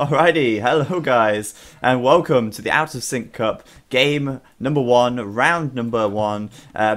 Alrighty, hello guys, and welcome to the Out of Sync Cup, game number 1, round number 1,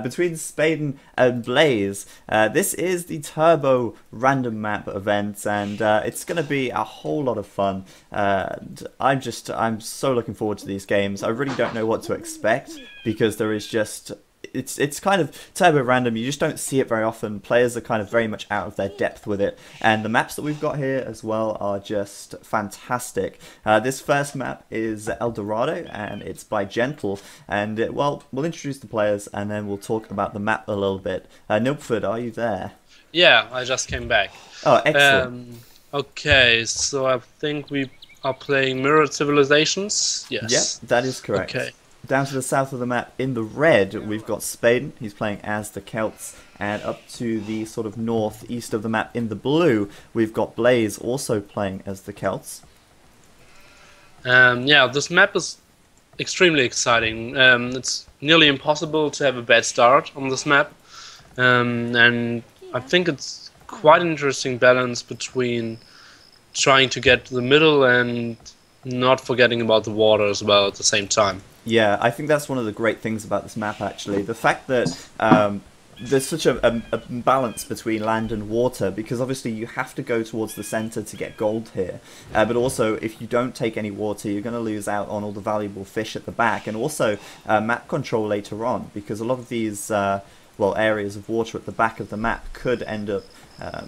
between Spaden and Bleys. This is the Turbo Random Map event, and it's going to be a whole lot of fun. I'm so looking forward to these games. I really don't know what to expect, because there is just... It's kind of turbo random. You just don't see it very often. Players are kind of very much out of their depth with it, and the maps that we've got here as well are just fantastic. This first map is El Dorado, and it's by Gentle. And well, we'll introduce the players, and then we'll talk about the map a little bit. Nilford, are you there? Yeah, I just came back. Oh, excellent. Okay, so I think we are playing Mirrored Civilizations. Yes. Yep, that is correct. Okay. Down to the south of the map, in the red, we've got Spaden. He's playing as the Celts. And up to the sort of northeast of the map, in the blue, we've got Bleys also playing as the Celts. Yeah, this map is extremely exciting. It's nearly impossible to have a bad start on this map. And I think it's quite an interesting balance between trying to get to the middle and not forgetting about the water as well at the same time. Yeah, I think that's one of the great things about this map, actually. The fact that there's such a balance between land and water, because obviously you have to go towards the center to get gold here. But also, if you don't take any water, you're going to lose out on all the valuable fish at the back. And also map control later on, because a lot of these well, areas of water at the back of the map could end up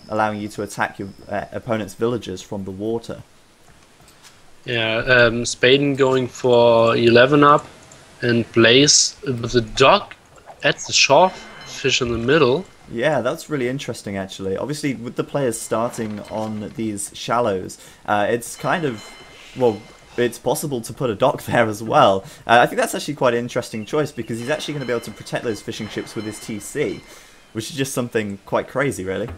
allowing you to attack your opponent's villagers from the water. Yeah, Spaden going for 11 up, and Bleys with the dog at the shore, fish in the middle. Yeah, that's really interesting, actually. Obviously, with the players starting on these shallows, it's kind of, well, it's possible to put a dock there as well. I think that's actually quite an interesting choice, because he's actually going to be able to protect those fishing ships with his TC, which is just something quite crazy, really.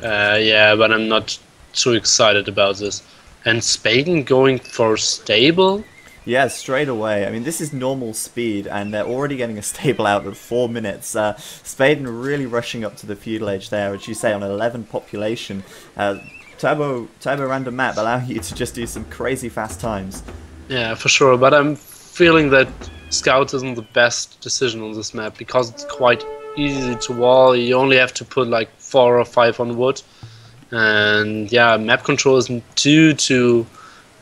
Yeah, but I'm not too excited about this. And Spaden going for stable? Yeah, straight away. I mean, this is normal speed, and they're already getting a stable out at 4 minutes. Spaden really rushing up to the feudal age there, as you say, on 11 population. Turbo random map allowing you to just do some crazy fast times. Yeah, for sure. But I'm feeling that Scout isn't the best decision on this map, because it's quite easy to wall. You only have to put like 4 or 5 on wood. And yeah, map control isn't too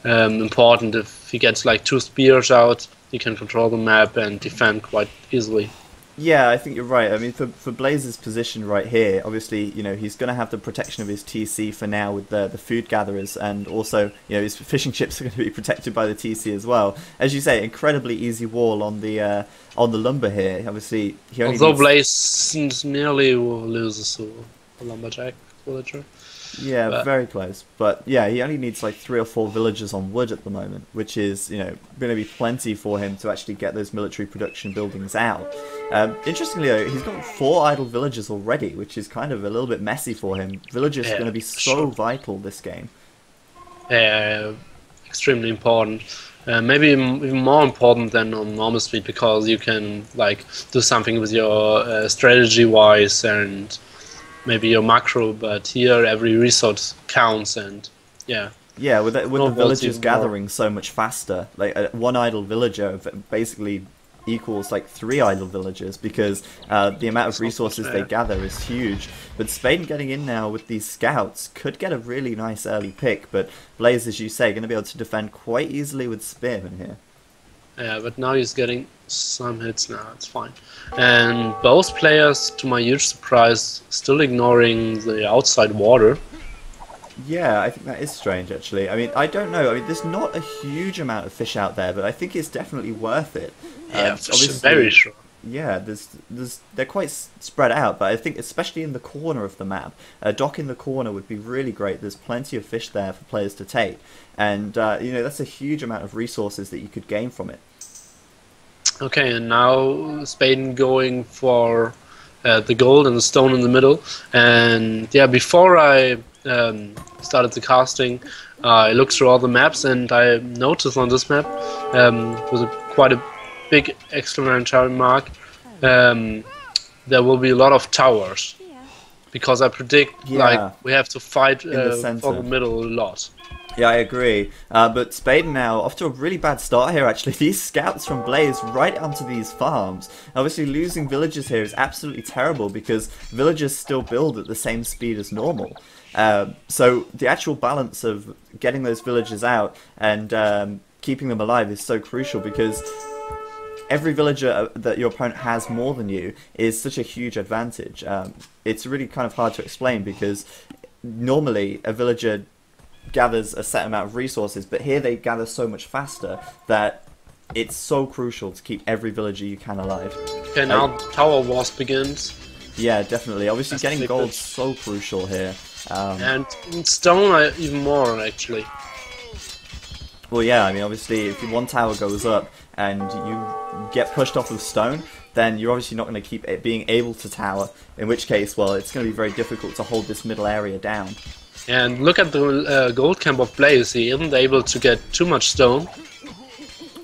important. If he gets like 2 spears out, he can control the map and defend quite easily. Yeah, I think you're right. I mean, for Bleys' position right here, obviously, you know, he's going to have the protection of his TC for now with the food gatherers, and also, you know, his fishing ships are going to be protected by the TC as well. As you say, incredibly easy wall on the lumber here. Obviously, he only although Bleys nearly loses to a lumberjack villager. Yeah, but very close. But yeah, he only needs like 3 or 4 villagers on wood at the moment, which is, you know, going to be plenty for him to actually get those military production buildings out. Interestingly though, he's got 4 idle villagers already, which is kind of a little bit messy for him. Villagers are going to be so vital this game. Yeah, extremely important. Maybe even more important than on normal speed, because you can like do something with your strategy-wise and maybe your macro, but here every resource counts, and yeah. Yeah, with the villagers gathering so much faster, like 1 idle villager basically equals like 3 idle villagers, because the amount of resources they gather is huge. But Spaden getting in now with these scouts could get a really nice early pick, but Bleys, as you say, going to be able to defend quite easily with spearmen here. Yeah, but now he's getting some hits now, it's fine. And both players, to my huge surprise, still ignoring the outside water. Yeah, I think that is strange, actually. I mean, I don't know. I mean, there's not a huge amount of fish out there, but I think it's definitely worth it. Yeah, obviously, very sure. Yeah, they're quite spread out, but I think especially in the corner of the map, a dock in the corner would be really great. There's plenty of fish there for players to take, and you know, that's a huge amount of resources that you could gain from it. Okay, and now Spaden going for the gold and the stone in the middle. And yeah, before I started the casting, I looked through all the maps, and I noticed on this map with quite a big exclamatory mark, there will be a lot of towers, because I predict like we have to fight for the middle a lot. Yeah, I agree. But Spaden now, off to a really bad start here, actually. These scouts from Bleys right onto these farms. Obviously, losing villagers here is absolutely terrible because villagers still build at the same speed as normal. So the actual balance of getting those villagers out and keeping them alive is so crucial because every villager that your opponent has more than you is such a huge advantage. It's really kind of hard to explain because normally a villager gathers a set amount of resources, but here they gather so much faster that it's so crucial to keep every villager you can alive. Okay, now Tower Wars begins. Yeah, definitely. Obviously, getting gold's so crucial here. And stone even more, actually. Well, yeah, I mean, obviously, if one tower goes up and you get pushed off of stone, then you're obviously not going to keep it being able to tower, in which case, well, it's going to be very difficult to hold this middle area down. And look at the gold camp of Bleys. He isn't able to get too much stone.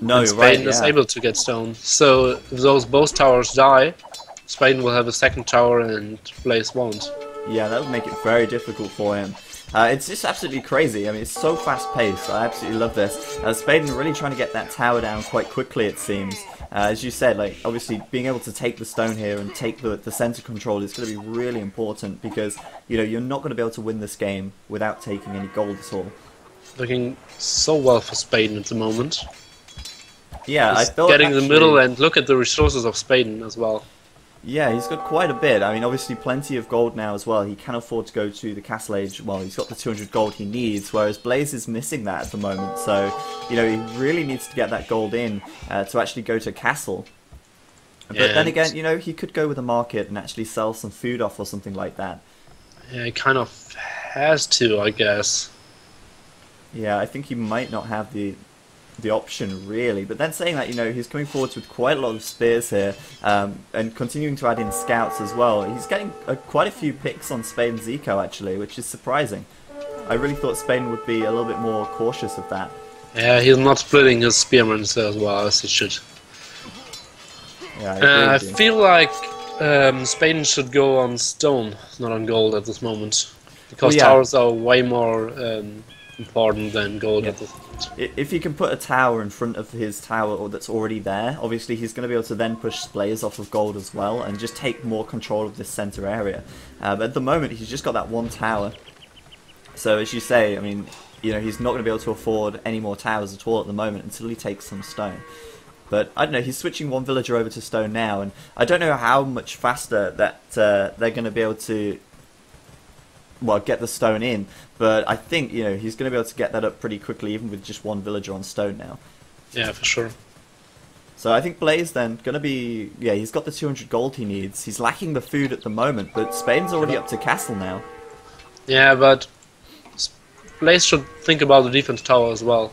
No, and you're right, Spaden is able to get stone. So if those both towers die, Spaden will have a second tower and Bleys won't. Yeah, that would make it very difficult for him. It's just absolutely crazy. I mean, it's so fast-paced. I absolutely love this. Spaden really trying to get that tower down quite quickly, it seems. As you said, like obviously being able to take the stone here and take the center control is going to be really important because you're not going to be able to win this game without taking any gold at all. Looking so well for Spaden at the moment. Yeah, he's I thought getting actually, the middle, and look at the resources of Spaden as well. Yeah, he's got quite a bit. I mean, obviously plenty of gold now as well. He can afford to go to the Castle Age. Well, he's got the 200 gold he needs, whereas Bleys is missing that at the moment. So, he really needs to get that gold in to actually go to Castle. But then again, he could go with a market and actually sell some food off or something like that. Yeah, he kind of has to, I guess. Yeah, I think he might not have the option really, but then saying that he's coming forwards with quite a lot of spears here and continuing to add in scouts as well. He's getting quite a few picks on Spaden's eco actually, which is surprising. I really thought Spaden would be a little bit more cautious of that. Yeah, he's not splitting his spearmen as well as he should. Yeah, I feel like Spaden should go on stone, not on gold at this moment, because towers are way more important than gold at this moment. If he can put a tower in front of his tower that's already there, obviously he's going to be able to then push Bleys off of gold as well and just take more control of this center area. But at the moment he's just got that one tower. So as you say, I mean, he's not going to be able to afford any more towers at all at the moment until he takes some stone. But I don't know, he's switching one villager over to stone now, and I don't know how much faster that they're going to be able to get the stone in, but I think he's going to be able to get that up pretty quickly even with just one villager on stone now. Yeah, for sure. So I think Bleys then going to be, he's got the 200 gold he needs. He's lacking the food at the moment, but Spaden's already up to castle now. Yeah, but Bleys should think about the defense tower as well.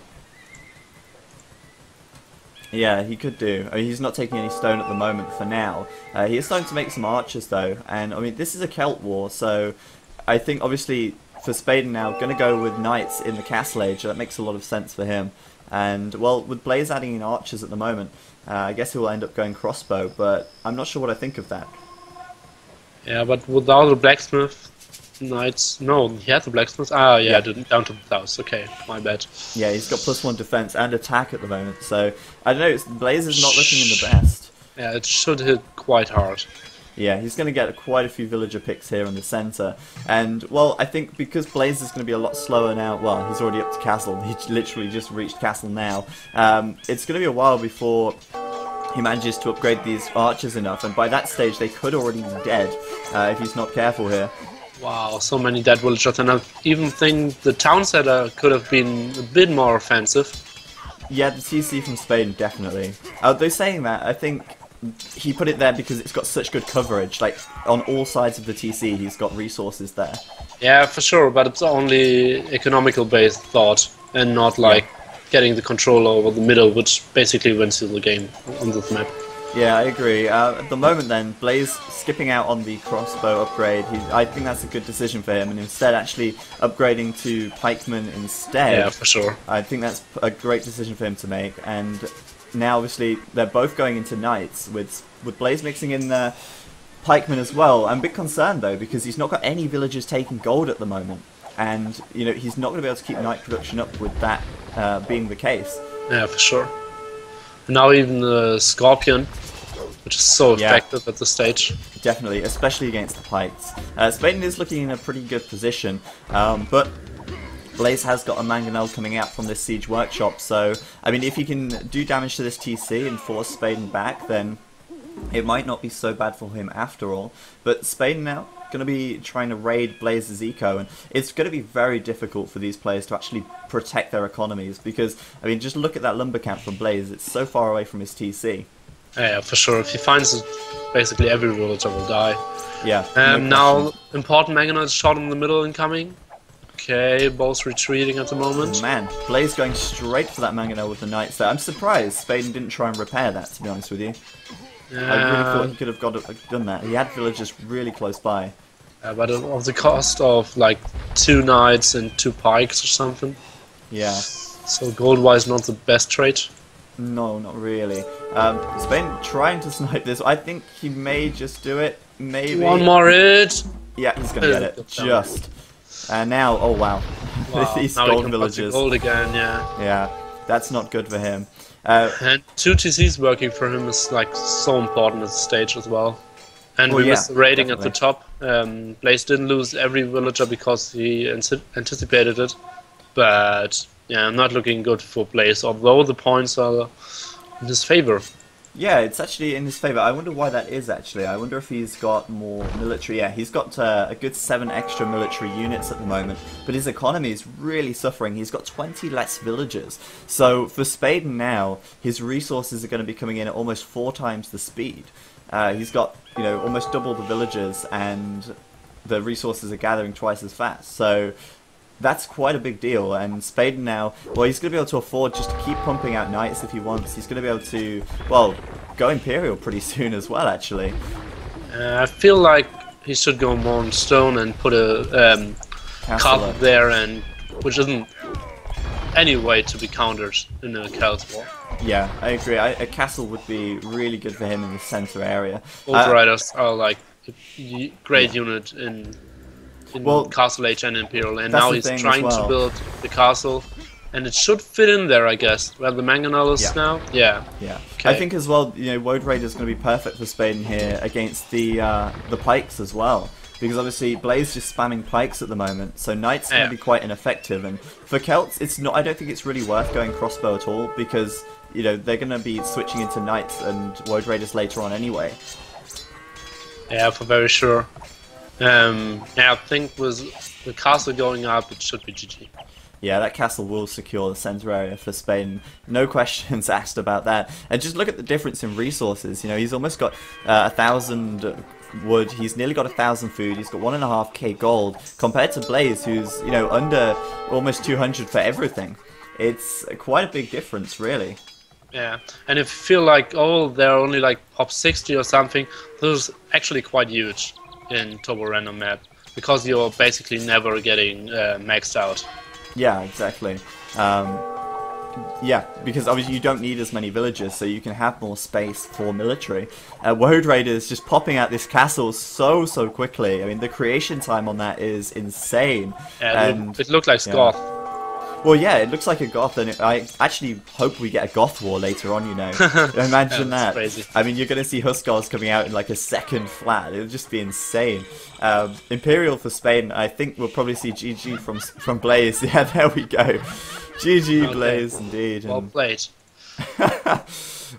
Yeah, he could do. I mean, he's not taking any stone at the moment for now. He is starting to make some archers though, and I mean this is a Celt war, so I think obviously for Spaden now, going to go with knights in the Castle Age. That makes a lot of sense for him. And well, with Bleys adding in archers at the moment, I guess he will end up going crossbow, but I'm not sure what I think of that. Yeah, but without the blacksmith, knights... No, he had the blacksmith. Ah, yeah. Down to the house. Okay, my bad. Yeah, he's got +1 defense and attack at the moment, so I don't know. Bleys is not looking in the best. Yeah, it should hit quite hard. Yeah, he's going to get quite a few villager picks here in the centre. And, well, I think because Bleys is going to be a lot slower now, well, he's already up to castle. He literally just reached castle now. It's going to be a while before he manages to upgrade these archers enough. And by that stage, they could already be dead if he's not careful here. Wow, so many dead villagers. And I even think the town setter could have been a bit more offensive. Yeah, the TC from Spaden, definitely. Though saying that, I think he put it there because it's got such good coverage. Like, on all sides of the TC, he's got resources there. Yeah, for sure, but it's only economical based thought, and not like getting the control over the middle, which basically wins you the game on this map. Yeah, I agree. At the moment then, Bleys skipping out on the crossbow upgrade, I think that's a good decision for him, and instead actually upgrading to pikemen instead. Yeah, for sure. I think that's a great decision for him to make, and now obviously they're both going into knights, with Bleys mixing in the pikemen as well. I'm a bit concerned though, because he's not got any villagers taking gold at the moment. and you know he's not going to be able to keep night production up with that being the case. Yeah, for sure. And now even the Scorpion, which is so effective at this stage. Definitely, especially against the Pikes. Spaden is looking in a pretty good position, but Bleys has got a Mangonel coming out from this Siege Workshop, so I mean if he can do damage to this TC and force Spaden back, then it might not be so bad for him after all. But Spaden now going to be trying to raid Bleys' eco, and it's going to be very difficult for these players to actually protect their economies, because I mean just look at that lumber camp from Bleys, it's so far away from his TC. Yeah, for sure. If he finds it, basically every villager will die. Yeah. Now, important Mangonel shot in the middle incoming. Okay, both retreating at the moment. Man, Bleys going straight for that Mangonel with the Knights there. I'm surprised Spaden didn't try and repair that, to be honest with you. Yeah. I really thought he could have done that. He had villagers really close by. But of the cost of like 2 Knights and 2 Pikes or something. Yeah. So gold-wise not the best trade. No, not really. Spaden trying to snipe this. I think he may just do it. Maybe. One more hit. Yeah, he's going to get it. Just. And now, oh wow. These now gold villagers. Gold again, yeah. Yeah, that's not good for him. And 2 TCs working for him is like so important at the stage as well. And we missed the raiding at the top. Bleys didn't lose every villager because he anticipated it. But yeah, not looking good for Bleys, although the points are in his favor. Yeah, it's actually in his favour. I wonder why that is, actually. I wonder if he's got more military. Yeah, he's got a good 7 extra military units at the moment, but his economy is really suffering. He's got 20 less villagers. So for Spaden now, his resources are going to be coming in at almost 4 times the speed. He's got, you know, almost double the villagers, and the resources are gathering twice as fast. So that's quite a big deal, and Spaden now, well, he's going to be able to afford just to keep pumping out Knights if he wants. He's going to be able to, well, go Imperial pretty soon as well, actually. I feel like he should go more on stone and put a castle there, and which isn't any way to be countered in a Celts war. Yeah, I agree. A castle would be really good for him in the center area. Overriders are like a great unit in Castle Age and Imperial, and now he's trying to build the castle, and it should fit in there, I guess, where the Mangonel is now. Yeah. Okay. I think as well, you know, Woad Raider is going to be perfect for Spaden here against the Pikes as well, because obviously Bleys just spamming Pikes at the moment, so Knights going to be quite ineffective. And for Celts, it's not. I don't think it's really worth going crossbow at all, because you know they're going to be switching into Knights and Woad Raiders later on anyway. Yeah, for very sure. Yeah, I think with the castle going up, it should be GG. Yeah, that castle will secure the center area for Spain. No questions asked about that. And just look at the difference in resources. You know, he's almost got 1,000 wood. He's nearly got 1,000 food. He's got 1.5k gold compared to Bleys, who's, you know, under almost 200 for everything. It's quite a big difference, really. Yeah, and if you feel like, oh, they're only like pop 60 or something, this is actually quite huge in Turbo Random map, because you're basically never getting maxed out. Yeah, exactly. Yeah, because obviously you don't need as many villagers, so you can have more space for military. Woad Raiders just popping out this castle so quickly. I mean, the creation time on that is insane. Yeah, and it looked like Goth. Well, yeah, it looks like a Goth, and I actually hope we get a Goth war later on, you know. Imagine that. Crazy. I mean, you're going to see Huskars coming out in like a second flat. It'll just be insane. Imperial for Spain, I think we'll probably see GG from Bleys. Yeah, there we go. GG, okay. Bleys, indeed. Well played.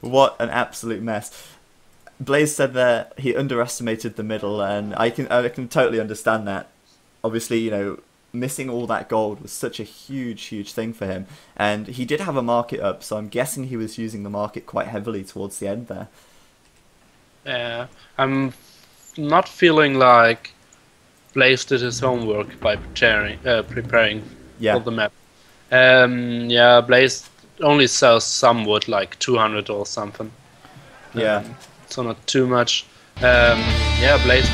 What an absolute mess. Bleys said that he underestimated the middle, and I can totally understand that. Obviously, you know, missing all that gold was such a huge thing for him, and he did have a market up, so I'm guessing he was using the market quite heavily towards the end there. Yeah, I'm not feeling like Bleys did his homework by preparing for the map. Yeah, Bleys only sells some wood, like 200 or something. Yeah. So not too much. Yeah, Bleys